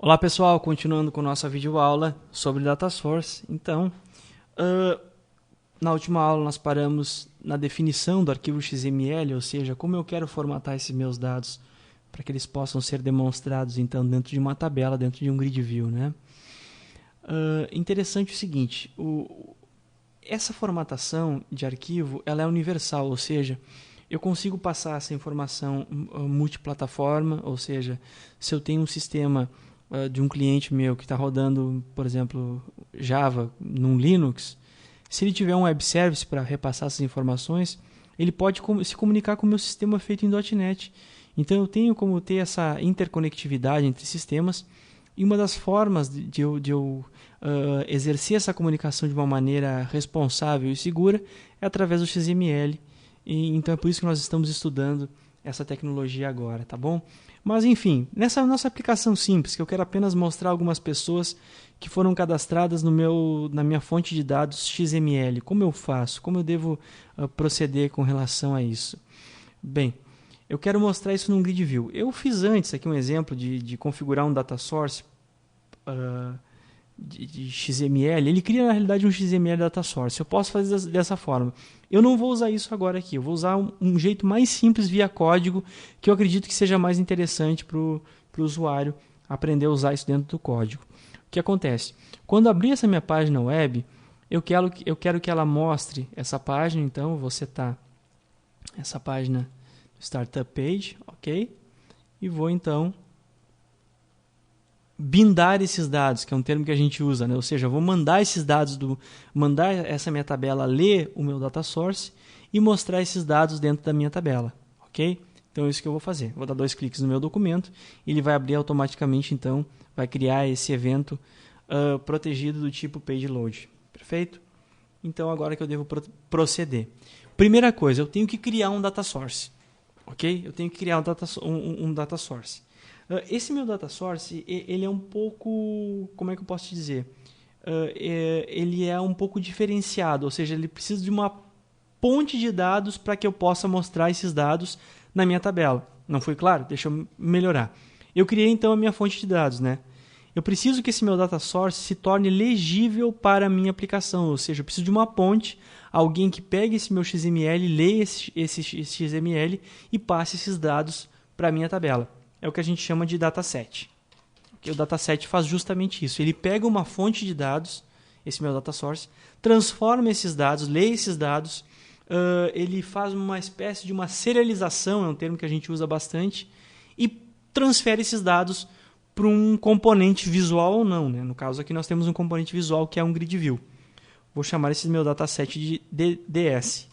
Olá pessoal, continuando com nossa videoaula sobre Data Source. Então, na última aula nós paramos na definição do arquivo XML, ou seja, como eu quero formatar esses meus dados para que eles possam ser demonstrados então dentro de uma tabela, dentro de um grid view, né? Interessante o seguinte, essa formatação de arquivo ela é universal, ou seja, eu consigo passar essa informação multiplataforma, ou seja, se eu tenho um sistema de um cliente meu que está rodando, por exemplo, Java num Linux, se ele tiver um web service para repassar essas informações, ele pode se comunicar com o meu sistema feito em .NET. Então eu tenho como ter essa interconectividade entre sistemas, e uma das formas de eu exercer essa comunicação de uma maneira responsável e segura é através do XML. Então é por isso que nós estamos estudando essa tecnologia agora, tá bom? Mas enfim, nessa nossa aplicação simples, que eu quero apenas mostrar algumas pessoas que foram cadastradas na minha fonte de dados XML. Como eu faço? Como eu devo proceder com relação a isso? Bem, eu quero mostrar isso num grid view. Eu fiz antes aqui um exemplo de configurar um data source de XML. Ele cria na realidade um XML data source. Eu posso fazer dessa forma. Eu não vou usar isso agora aqui. Eu vou usar um jeito mais simples via código, que eu acredito que seja mais interessante para o usuário aprender a usar isso dentro do código. O que acontece? Quando abrir essa minha página web, eu quero que ela mostre essa página. Então, eu vou setar essa página Startup Page, ok? E vou então bindar esses dados, que é um termo que a gente usa, né? Ou seja, eu vou mandar esses dados, mandar essa minha tabela ler o meu data source e mostrar esses dados dentro da minha tabela, ok? Então é isso que eu vou fazer. Vou dar 2 cliques no meu documento e ele vai abrir automaticamente, então vai criar esse evento protegido do tipo PageLoad, perfeito? Então agora que eu devo proceder. Primeira coisa, eu tenho que criar um data source, ok? Eu tenho que criar um data source. Esse meu data source, ele é um pouco, como é que eu posso te dizer? Ele é um pouco diferenciado, ou seja, ele precisa de uma ponte de dados para que eu possa mostrar esses dados na minha tabela. Não foi claro? Deixa eu melhorar. Eu criei então a minha fonte de dados, né? Eu preciso que esse meu data source se torne legível para a minha aplicação, ou seja, eu preciso de uma ponte, alguém que pegue esse meu XML, leia esse XML e passe esses dados para a minha tabela. É o que a gente chama de dataset. O dataset faz justamente isso. Ele pega uma fonte de dados, esse meu data source, transforma esses dados, lê esses dados, ele faz uma espécie de uma serialização, é um termo que a gente usa bastante, e transfere esses dados para um componente visual ou não, né? No caso aqui nós temos um componente visual que é um grid view. Vou chamar esse meu dataset de DS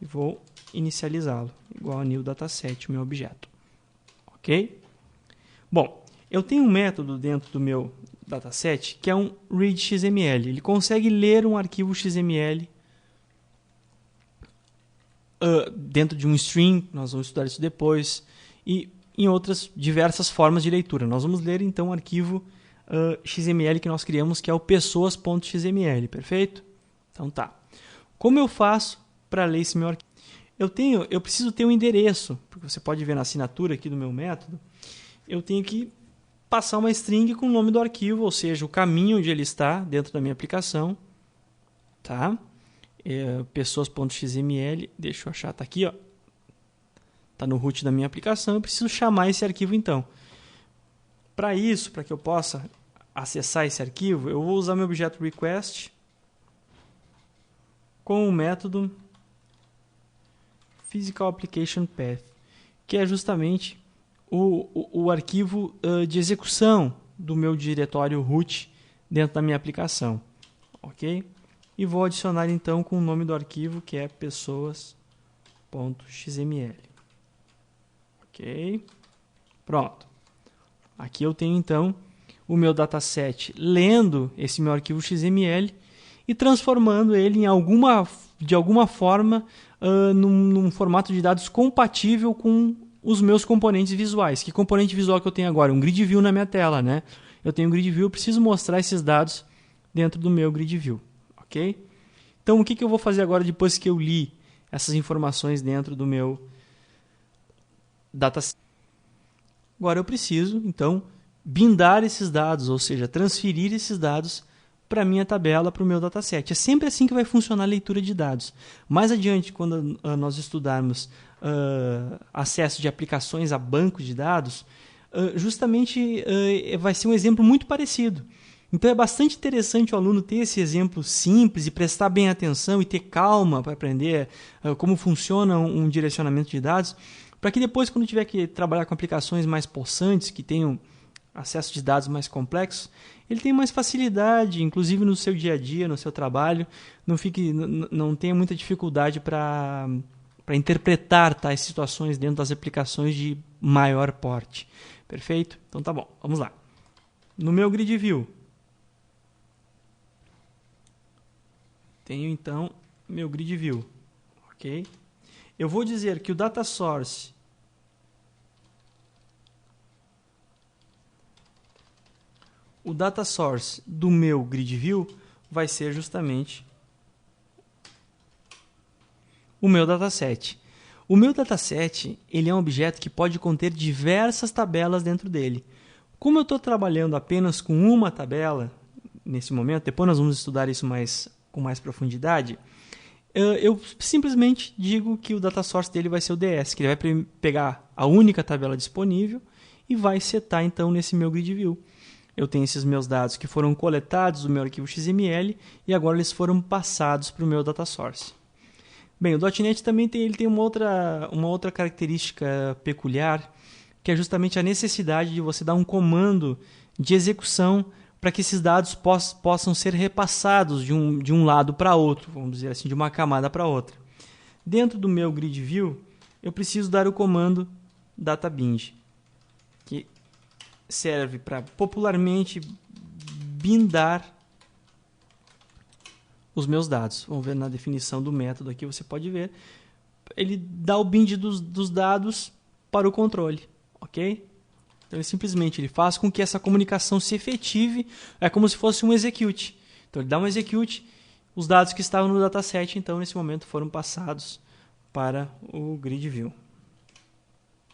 e vou inicializá-lo, igual a new dataset, meu objeto. Ok? Bom, eu tenho um método dentro do meu dataset que é um readXML. Ele consegue ler um arquivo XML dentro de um string, nós vamos estudar isso depois, e em outras diversas formas de leitura. Nós vamos ler então o arquivo XML que nós criamos, que é o pessoas.xml, perfeito? Então tá. Como eu faço para ler esse meu arquivo? Eu preciso ter um endereço, porque você pode ver na assinatura aqui do meu método, eu tenho que passar uma string com o nome do arquivo, ou seja, o caminho onde ele está dentro da minha aplicação, tá? Pessoas.xml, deixa eu achar, tá aqui, ó. Tá no root da minha aplicação, eu preciso chamar esse arquivo então. Para isso, para que eu possa acessar esse arquivo, eu vou usar meu objeto request com o método Physical Application Path, que é justamente o arquivo de execução do meu diretório root dentro da minha aplicação, ok? E vou adicionar então com o nome do arquivo, que é pessoas.xml, ok? Pronto. Aqui eu tenho então o meu dataset lendo esse meu arquivo XML e transformando ele de alguma forma num formato de dados compatível com os meus componentes visuais. Que componente visual que eu tenho agora? Um grid view na minha tela, né? Eu tenho um grid view, eu preciso mostrar esses dados dentro do meu grid view, ok? Então, o que eu vou fazer agora depois que eu li essas informações dentro do meu dataset? Agora eu preciso, então, bindar esses dados, ou seja, transferir esses dados para a minha tabela, para o meu dataset. É sempre assim que vai funcionar a leitura de dados. Mais adiante, quando nós estudarmos acesso de aplicações a bancos de dados, justamente vai ser um exemplo muito parecido. Então é bastante interessante o aluno ter esse exemplo simples e prestar bem atenção e ter calma para aprender como funciona um direcionamento de dados, para que depois, quando tiver que trabalhar com aplicações mais possantes, que tenham acesso de dados mais complexos, ele tenha mais facilidade, inclusive no seu dia a dia, no seu trabalho, não tenha muita dificuldade para interpretar tais situações dentro das aplicações de maior porte. Perfeito? Então tá bom, vamos lá. No meu grid view, tenho então meu grid view, ok? Eu vou dizer que o data source do meu grid view vai ser justamente o meu dataset. O meu dataset, ele é um objeto que pode conter diversas tabelas dentro dele. Como eu estou trabalhando apenas com uma tabela nesse momento, depois nós vamos estudar isso com mais profundidade, eu simplesmente digo que o data source dele vai ser o DS, que ele vai pegar a única tabela disponível e vai setar então nesse meu grid view. Eu tenho esses meus dados que foram coletados do meu arquivo XML e agora eles foram passados para o meu data source. Bem, o .NET também tem uma outra característica peculiar, que é justamente a necessidade de você dar um comando de execução para que esses dados possam ser repassados de um lado para outro, vamos dizer assim, de uma camada para outra. Dentro do meu grid view, eu preciso dar o comando databind, que serve para popularmente bindar os meus dados. Vamos ver na definição do método aqui, você pode ver. Ele dá o bind dos dados para o controle, ok? Então, ele faz com que essa comunicação se efetive, é como se fosse um execute. Então, ele dá um execute, os dados que estavam no dataset, então, nesse momento, foram passados para o grid view.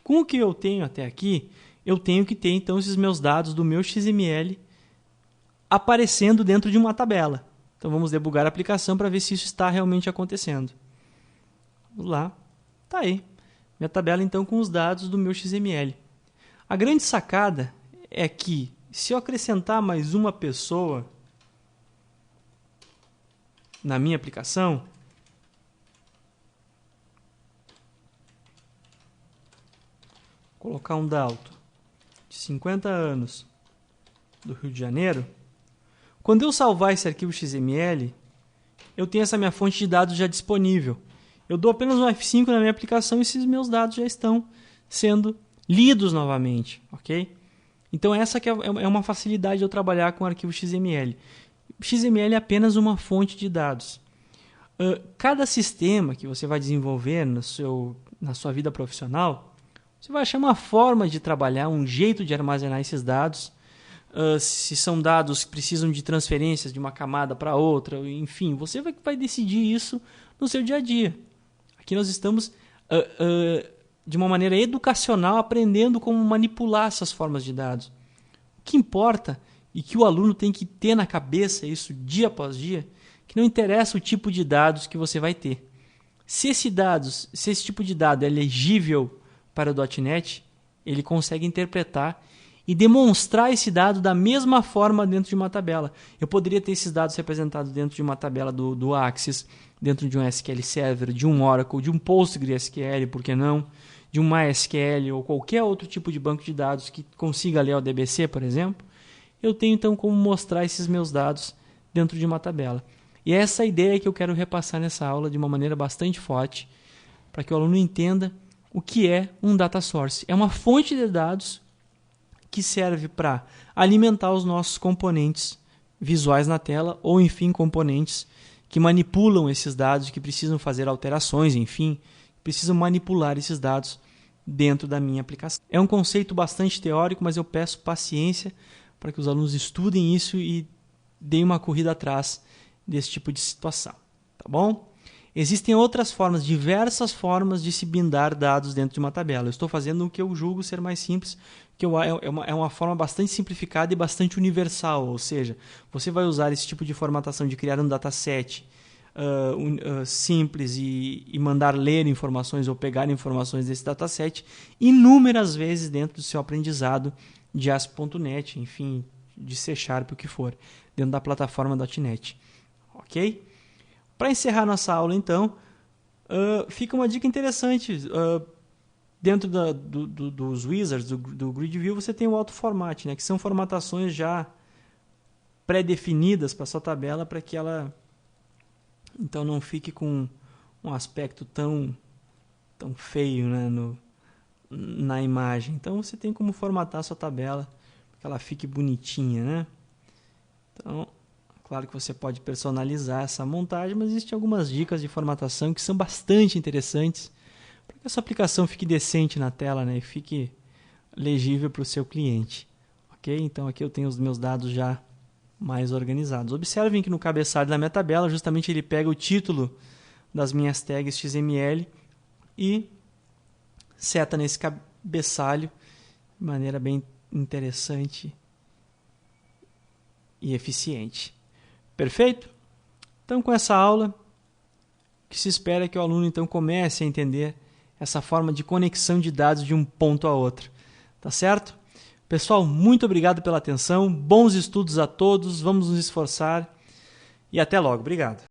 Com o que eu tenho até aqui, eu tenho que ter, então, esses meus dados do meu XML aparecendo dentro de uma tabela. Então, vamos debugar a aplicação para ver se isso está realmente acontecendo. Vamos lá. Está aí. Minha tabela, então, com os dados do meu XML. A grande sacada é que, se eu acrescentar mais uma pessoa na minha aplicação, colocar um Dalton de 50 anos do Rio de Janeiro, quando eu salvar esse arquivo XML, eu tenho essa minha fonte de dados já disponível. Eu dou apenas um F5 na minha aplicação e esses meus dados já estão sendo lidos novamente, ok? Então essa que é uma facilidade de eu trabalhar com o arquivo XML. XML é apenas uma fonte de dados. Cada sistema que você vai desenvolver na sua vida profissional, você vai achar uma forma de trabalhar, um jeito de armazenar esses dados. Se são dados que precisam de transferências de uma camada para outra, enfim, você vai decidir isso no seu dia a dia. Aqui nós estamos, de uma maneira educacional, aprendendo como manipular essas formas de dados. O que importa, e que o aluno tem que ter na cabeça isso dia após dia, que não interessa o tipo de dados que você vai ter. Se esse tipo de dado é legível para o .NET, ele consegue interpretar e demonstrar esse dado da mesma forma dentro de uma tabela. Eu poderia ter esses dados representados dentro de uma tabela do Axis, dentro de um SQL Server, de um Oracle, de um PostgreSQL, por que não? De um MySQL ou qualquer outro tipo de banco de dados que consiga ler o DBC, por exemplo. Eu tenho então como mostrar esses meus dados dentro de uma tabela. E é essa ideia que eu quero repassar nessa aula de uma maneira bastante forte, para que o aluno entenda o que é um data source. É uma fonte de dados que serve para alimentar os nossos componentes visuais na tela, ou enfim, componentes que manipulam esses dados, que precisam fazer alterações, enfim, precisam manipular esses dados dentro da minha aplicação. É um conceito bastante teórico, mas eu peço paciência para que os alunos estudem isso e deem uma corrida atrás desse tipo de situação. Tá bom? Existem outras formas, diversas formas de se bindar dados dentro de uma tabela. Eu estou fazendo o que eu julgo ser mais simples, que é uma forma bastante simplificada e bastante universal, ou seja, você vai usar esse tipo de formatação de criar um dataset simples e mandar ler informações ou pegar informações desse dataset inúmeras vezes dentro do seu aprendizado de ASP.NET, enfim, de C#, o que for, dentro da plataforma .NET. Ok? Para encerrar nossa aula, então, fica uma dica interessante. Dentro dos wizards, do Grid View, você tem o auto-format, né, que são formatações já pré-definidas para a sua tabela, para que ela então não fique com um aspecto tão feio, né, na imagem. Então você tem como formatar a sua tabela para que ela fique bonitinha, né? Então, claro que você pode personalizar essa montagem, mas existem algumas dicas de formatação que são bastante interessantes para que essa aplicação fique decente na tela, né, e fique legível para o seu cliente. Ok? Então aqui eu tenho os meus dados já mais organizados. Observem que no cabeçalho da minha tabela, justamente ele pega o título das minhas tags XML e seta nesse cabeçalho de maneira bem interessante e eficiente. Perfeito? Então, com essa aula, o que se espera é que o aluno então comece a entender essa forma de conexão de dados de um ponto a outro. Tá certo? Pessoal, muito obrigado pela atenção, bons estudos a todos, vamos nos esforçar e até logo. Obrigado.